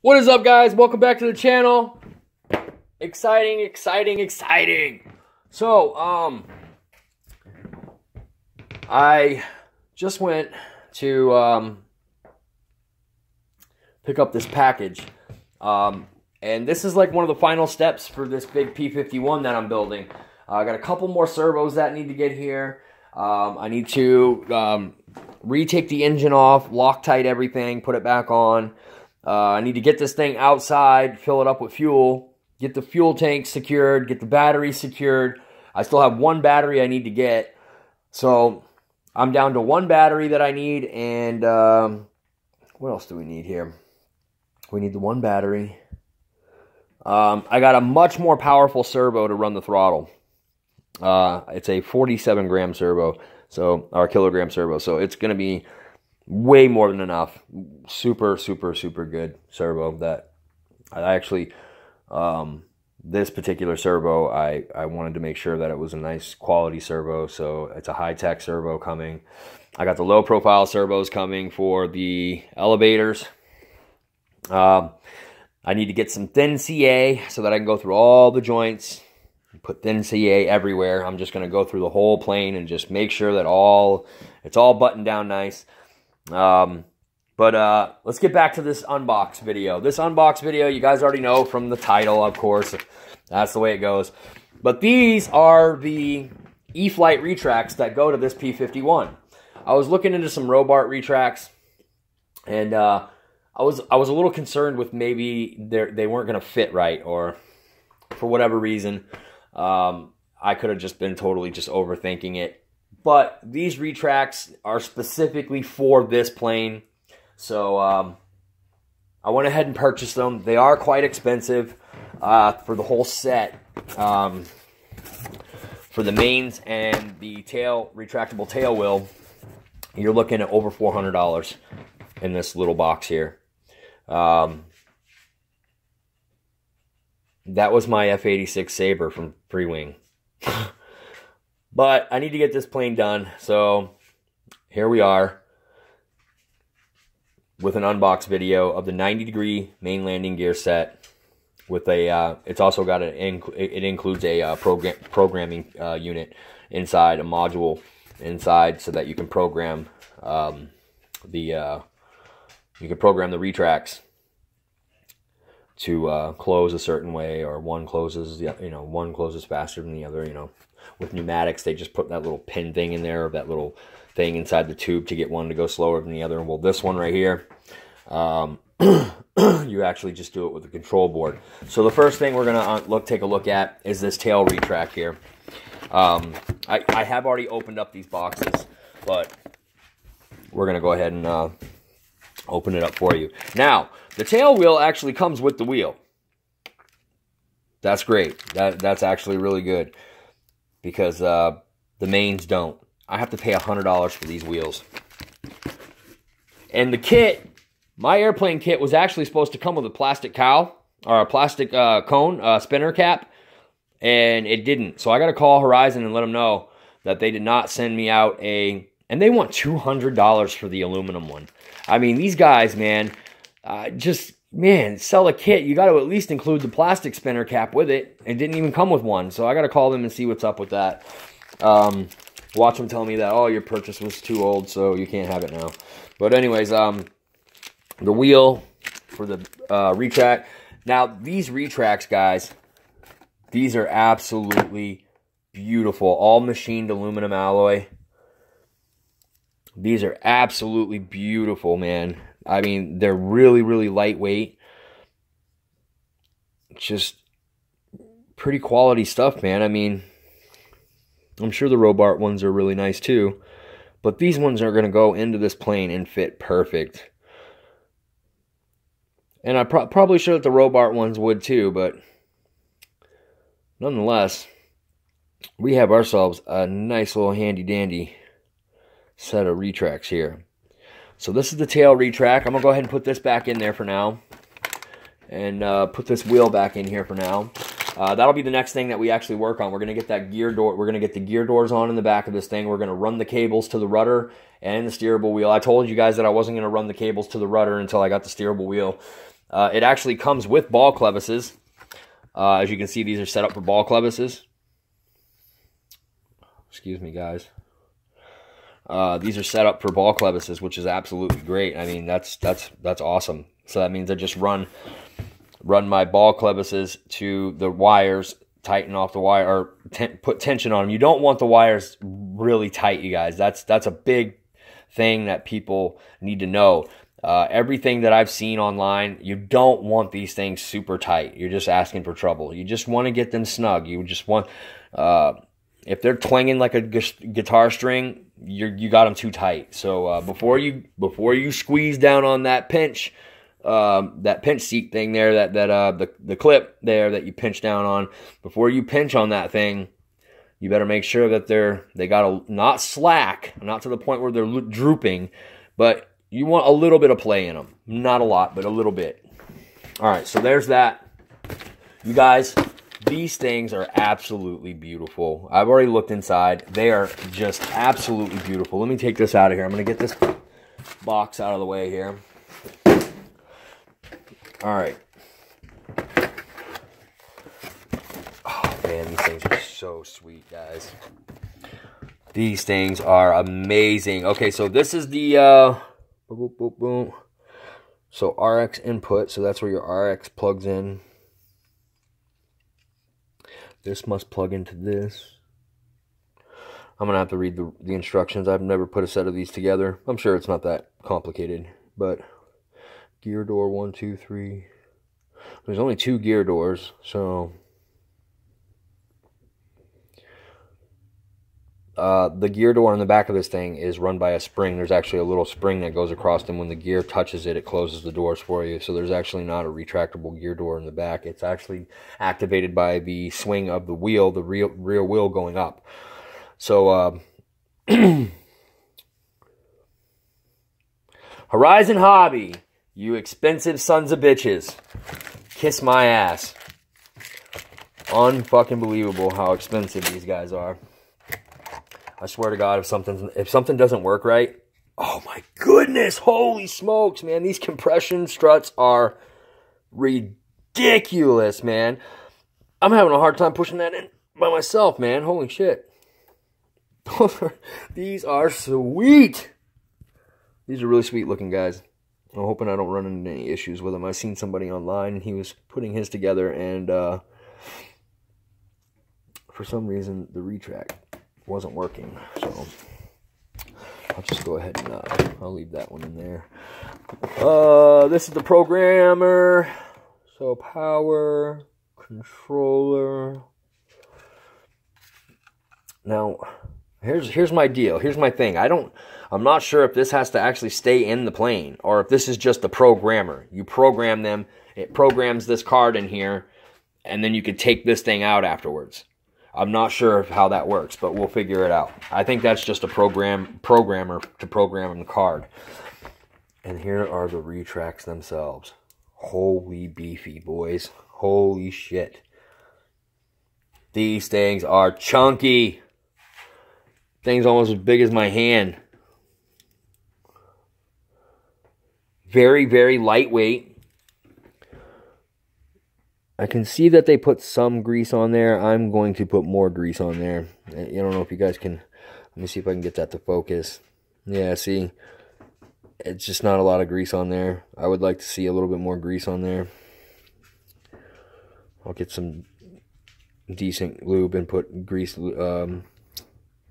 What is up, guys? Welcome back to the channel. Exciting. So, I just went to pick up this package. And this is like one of the final steps for this big P51 that I'm building. I got a couple more servos that need to get here. I need to retake the engine off, Loctite everything, put it back on. I need to get this thing outside, fill it up with fuel, get the fuel tank secured, get the battery secured. I still have one battery I need to get. So I'm down to one battery that I need. And what else do we need here? We need the one battery. I got a much more powerful servo to run the throttle. It's a 47 gram servo, or kilogram servo. So it's going to be way more than enough. Super good servo that I actually, this particular servo, I wanted to make sure that it was a nice quality servo. So it's a high-tech servo coming. I got the low profile servos coming for the elevators. I need to get some thin CA so that I can go through all the joints, put thin CA everywhere. I'm just going to go through the whole plane and just make sure that it's all buttoned down nice. Let's get back to this unbox video. This unbox video, you guys already know from the title, of course. That's the way it goes. But these are the Eflight retracts that go to this P51. I was looking into some Robart retracts, and I was a little concerned with maybe they weren't going to fit right, or for whatever reason. I could have just been totally just overthinking it. But these retracts are specifically for this plane. So I went ahead and purchased them. They are quite expensive for the whole set. For the mains and the retractable tail wheel, you're looking at over $400 in this little box here. That was my F86 Sabre from Freewing. But I need to get this plane done, so here we are with an unbox video of the 90-degree main landing gear set. With a, it's also got it includes a programming unit inside, a module inside, so that you can program the retracts to close a certain way, or one closes faster than the other. With pneumatics, they just put that little pin thing in there, or that little thing inside the tube to get one to go slower than the other. Well, this one right here, you actually just do it with the control board. So the first thing we're gonna take a look at is this tail retract here. I have already opened up these boxes, but we're gonna go ahead and open it up for you. Now, the tail wheel actually comes with the wheel. That's great. That's actually really good, because the mains don't. I have to pay $100 for these wheels. And the kit, my airplane kit, was actually supposed to come with a plastic cowl, or a plastic cone spinner cap, and it didn't. So I got to call Horizon and let them know that they did not send me out and they want $200 for the aluminum one. I mean, these guys, man, sell a kit. You got to at least include the plastic spinner cap with it. It didn't even come with one, so I got to call them and see what's up with that. Watch them tell me that, oh, your purchase was too old, so you can't have it now. But anyways, the wheel for the retract. Now, these retracts, guys, these are absolutely beautiful. All machined aluminum alloy. These are absolutely beautiful, man. I mean, they're really lightweight. Just pretty quality stuff, man. I mean, I'm sure the Robart ones are really nice too, but these ones are going to go into this plane and fit perfect. And I'm probably sure that the Robart ones would too, but nonetheless, we have ourselves a nice little handy-dandy set of retracts here. So this is the tail retract. I'm going to go ahead and put this back in there for now. And put this wheel back in here for now. That'll be the next thing that we actually work on. We're going to get that gear door. We're going to get the gear doors on in the back of this thing. We're going to run the cables to the rudder and the steerable wheel. I told you guys that I wasn't going to run the cables to the rudder until I got the steerable wheel. It actually comes with ball clevises. As you can see, these are set up for ball clevises. Excuse me, guys. These are set up for ball clevises, which is absolutely great. I mean, that's awesome. So that means I just run my ball clevises to the wires, tighten off the wire, or put tension on them. You don't want the wires really tight, you guys. That's a big thing that people need to know. Everything that I've seen online, you don't want these things super tight. You're just asking for trouble. You just want to get them snug. You just want, if they're twanging like a guitar string, you got them too tight. So before you squeeze down on that pinch seat thing there, the clip there that you pinch down on, before you pinch on that thing, you better make sure that they got not slack, not to the point where they're drooping, but you want a little bit of play in them. Not a lot, but a little bit. All right, so there's that. You guys, these things are absolutely beautiful. I've already looked inside. They are just absolutely beautiful. Let me take this out of here. I'm going to get this box out of the way here. All right. Oh, man, these things are so sweet, guys. These things are amazing. Okay, so this is the... boom, boom, boom. So RX input, so that's where your RX plugs in. This must plug into this. I'm gonna have to read the instructions. I've never put a set of these together. I'm sure it's not that complicated, but gear door 1, 2, 3. There's only 2 gear doors, so the gear door on the back of this thing is run by a spring. There's actually a little spring that goes across, and when the gear touches it, it closes the doors for you. So there's actually not a retractable gear door in the back. It's actually activated by the swing of the wheel, the rear wheel going up. So, Horizon Hobby, you expensive sons of bitches. Kiss my ass. Unfucking believable how expensive these guys are. I swear to God, if something doesn't work right, oh my goodness, holy smokes, man, these compression struts are ridiculous, man. I'm having a hard time pushing that in by myself, man. Holy shit. These are sweet. These are really sweet looking, guys. I'm hoping I don't run into any issues with them. I've seen somebody online, and he was putting his together, and for some reason, the retract wasn't working, so I'll just go ahead and I'll leave that one in there. This is the programmer. So power, controller. Now, here's my deal. Here's my thing. I'm not sure if this has to actually stay in the plane or if this is just the programmer. You program them, it programs this card in here, and then you could take this thing out afterwards. I'm not sure how that works, but we'll figure it out. I think that's just a programmer to program the card. And here are the retracts themselves. Holy beefy, boys. Holy shit. These things are chunky. Things almost as big as my hand. Very, very lightweight. I can see that they put some grease on there. I'm going to put more grease on there. I don't know if you guys can... Let me see if I can get that to focus. Yeah, see? It's just not a lot of grease on there. I would like to see a little bit more grease on there. I'll get some decent lube and put grease,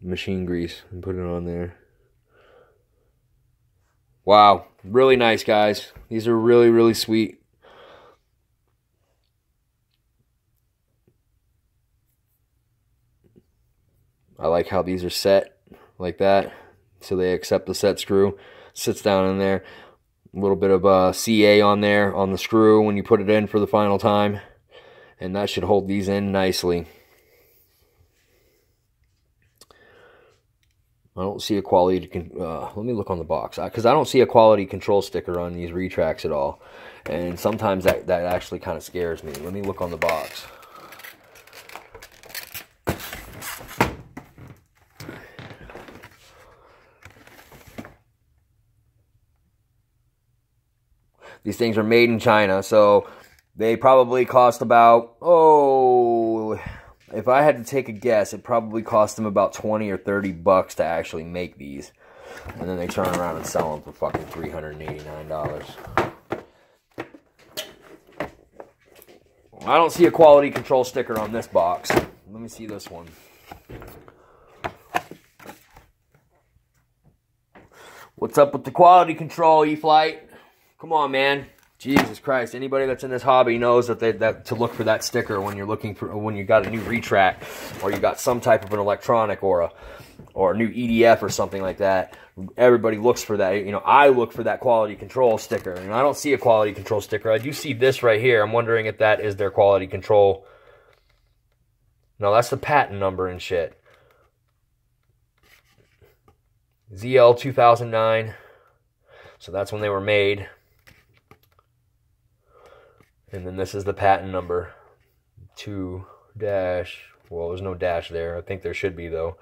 machine grease, and put it on there. Wow. Really nice, guys. These are really, really sweet. I like how these are set like that. So they accept the set screw. Sits down in there. A little bit of CA on there on the screw when you put it in for the final time. And that should hold these in nicely. I don't see a quality... let me look on the box. Because I don't see a quality control sticker on these retracts at all. And sometimes that actually kind of scares me. Let me look on the box. These things are made in China, so they probably cost about, oh, if I had to take a guess, it probably cost them about 20 or 30 bucks to actually make these. And then they turn around and sell them for fucking $389. I don't see a quality control sticker on this box. Let me see this one. What's up with the quality control, Eflight? Come on, man. Jesus Christ. Anybody that's in this hobby knows that to look for that sticker when you're looking for, when you got a new retract or you got some type of an electronic or a new EDF or something like that. Everybody looks for that. You know, I look for that quality control sticker. And I don't see a quality control sticker. I do see this right here. I'm wondering if that is their quality control. No, that's the patent number and shit. ZL 2009. So that's when they were made. And then this is the patent number. 2 dash, well, there's no dash there. I think there should be, though.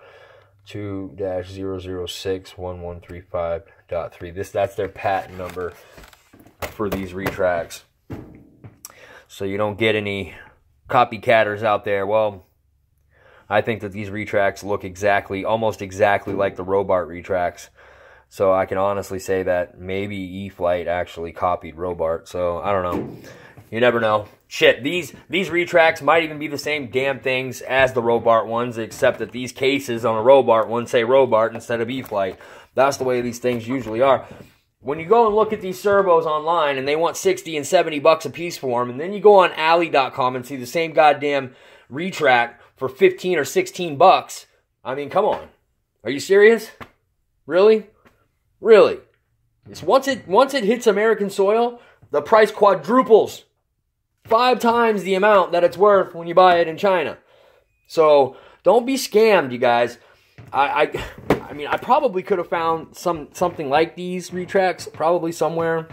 2-006-1135.3. That's their patent number for these retracts. So you don't get any copycatters out there. Well, I think that these retracts look exactly, almost exactly like the Robart retracts. So I can honestly say that maybe Eflight actually copied Robart. So I don't know. You never know. Shit, these retracts might even be the same damn things as the Robart ones, except that these cases on a Robart one say Robart instead of Eflight. That's the way these things usually are. When you go and look at these servos online and they want 60 and 70 bucks a piece for them, and then you go on alley.com and see the same goddamn retract for 15 or 16 bucks, I mean, come on. Are you serious? Really? Really? It's once it hits American soil, the price quadruples. 5 times the amount that it's worth when you buy it in China. So don't be scammed, you guys. I mean, I probably could have found something like these retracts probably somewhere.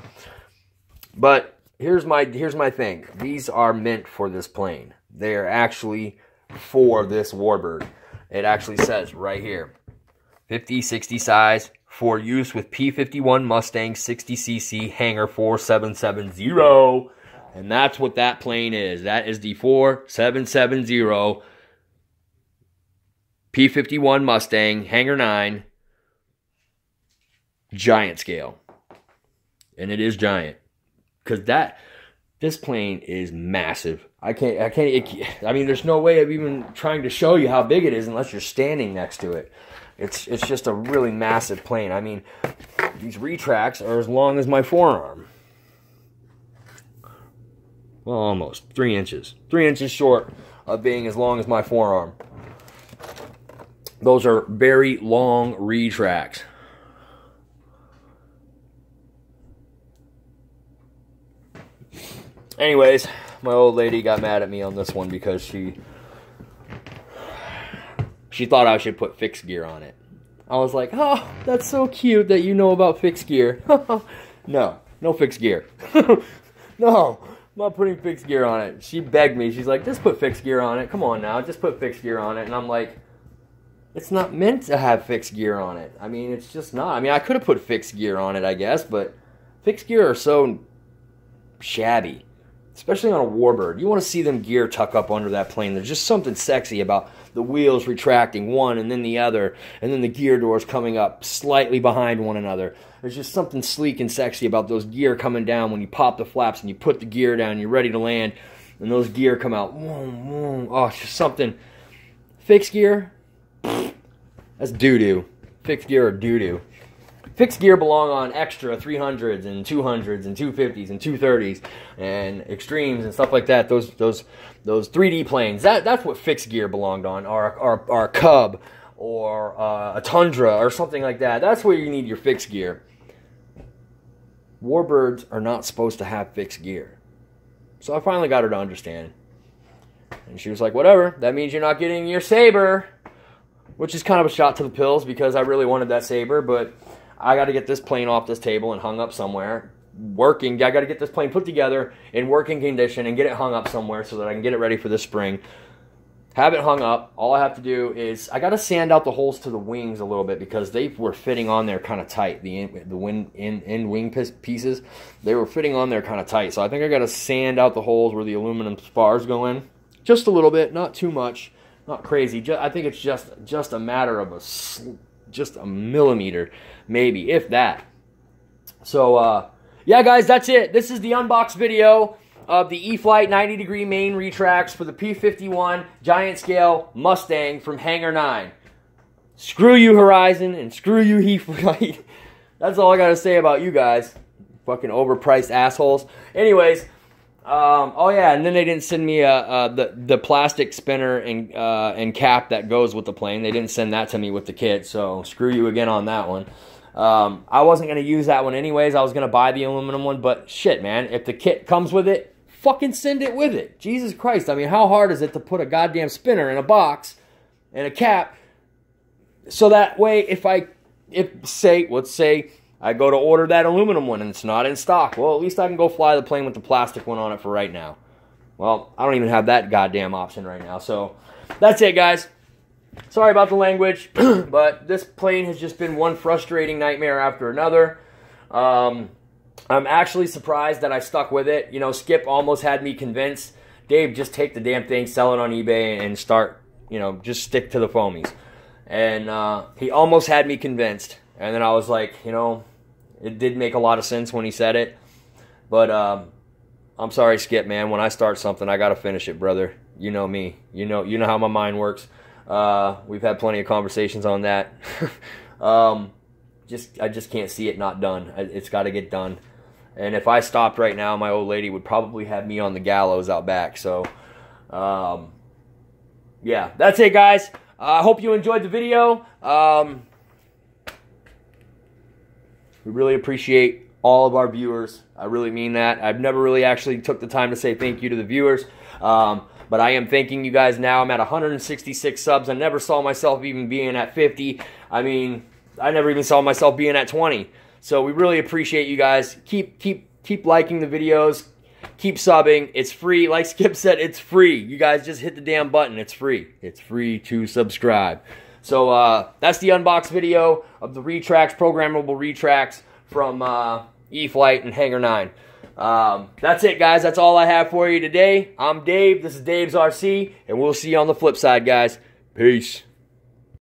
But here's my thing. These are meant for this plane. They are actually for this warbird. It actually says right here, 50-60 size for use with P51 Mustang 60cc Hangar 4770. And that's what that plane is. That is the 4770 P51 Mustang Hangar 9 giant scale. And it is giant. Because this plane is massive. I mean, there's no way of even trying to show you how big it is unless you're standing next to it. It's just a really massive plane. I mean, these retracts are as long as my forearm. Well, almost 3 inches. 3 inches short of being as long as my forearm. Those are very long retracts. Anyways, my old lady got mad at me on this one because she thought I should put fixed gear on it. I was like, oh, that's so cute that you know about fixed gear. No fixed gear. No. I'm not putting fixed gear on it. She begged me. She's like, just put fixed gear on it. Come on now, just put fixed gear on it. And I'm like, it's not meant to have fixed gear on it. I mean, it's just not. I mean, I could have put fixed gear on it, I guess, but fixed gear are so shabby, especially on a warbird. You want to see them gear tuck up under that plane. There's just something sexy about the wheels retracting one and then the other, and then the gear doors coming up slightly behind one another. There's just something sleek and sexy about those gear coming down when you pop the flaps and you put the gear down and you're ready to land, and those gear come out. Oh, it's just something. Fixed gear? That's doo-doo. Fixed gear or doo-doo. Fixed gear belong on extra 300s and 200s and 250s and 230s and extremes and stuff like that. Those 3D planes. That's what fixed gear belonged on. Or a Cub or a Tundra or something like that. That's where you need your fixed gear. Warbirds are not supposed to have fixed gear. So I finally got her to understand. And she was like, whatever, that means you're not getting your Saber. Which is kind of a shot to the pills because I really wanted that Saber, but I got to get this plane off this table and hung up somewhere. Working, I got to get this plane put together in working condition and get it hung up somewhere so that I can get it ready for this spring. have it hung up. All I have to do is, I got to sand out the holes to the wings a little bit because they were fitting on there kind of tight. The wing pieces, they were fitting on there kind of tight. So I think I got to sand out the holes where the aluminum spars go in. Just a little bit, not too much, not crazy. I think it's just a matter of just a millimeter, maybe, if that. So, yeah, guys, that's it. This is the unbox video of the Eflight 90-degree main retracts for the P51 giant scale Mustang from Hangar 9. Screw you, Horizon, and screw you, Eflight. That's all I got to say about you guys. Fucking overpriced assholes. Anyways, oh yeah, and then they didn't send me the plastic spinner and cap that goes with the plane. They didn't send that to me with the kit, so screw you again on that one. I wasn't going to use that one anyways. I was going to buy the aluminum one, but shit, man, if the kit comes with it, fucking send it with it. Jesus Christ. I mean, how hard is it to put a goddamn spinner in a box and a cap so that way let's say I go to order that aluminum one and it's not in stock. Well, at least I can go fly the plane with the plastic one on it for right now. Well, I don't even have that goddamn option right now. So that's it, guys. Sorry about the language, but this plane has just been one frustrating nightmare after another. I'm actually surprised that I stuck with it. You know, Skip almost had me convinced, Dave, just take the damn thing, sell it on eBay, and start, you know, just stick to the foamies. And he almost had me convinced. And then I was like, you know, it did make a lot of sense when he said it. But I'm sorry, Skip, man. When I start something, I got to finish it, brother. You know me. You know how my mind works. We've had plenty of conversations on that. I just can't see it not done. It's got to get done. And if I stopped right now, my old lady would probably have me on the gallows out back. So, yeah, that's it, guys. I hope you enjoyed the video. We really appreciate all of our viewers. I really mean that. I've never really actually took the time to say thank you to the viewers. But I am thanking you guys now. I'm at 166 subs. I never saw myself even being at 50. I mean, I never even saw myself being at 20. So we really appreciate you guys. Keep liking the videos. Keep subbing. It's free. Like Skip said, it's free. You guys just hit the damn button. It's free. It's free to subscribe. So that's the unbox video of the retracts, programmable retracts from Eflight and Hangar 9. That's it, guys. That's all I have for you today. I'm Dave. This is Dave's RC, and we'll see you on the flip side, guys. Peace.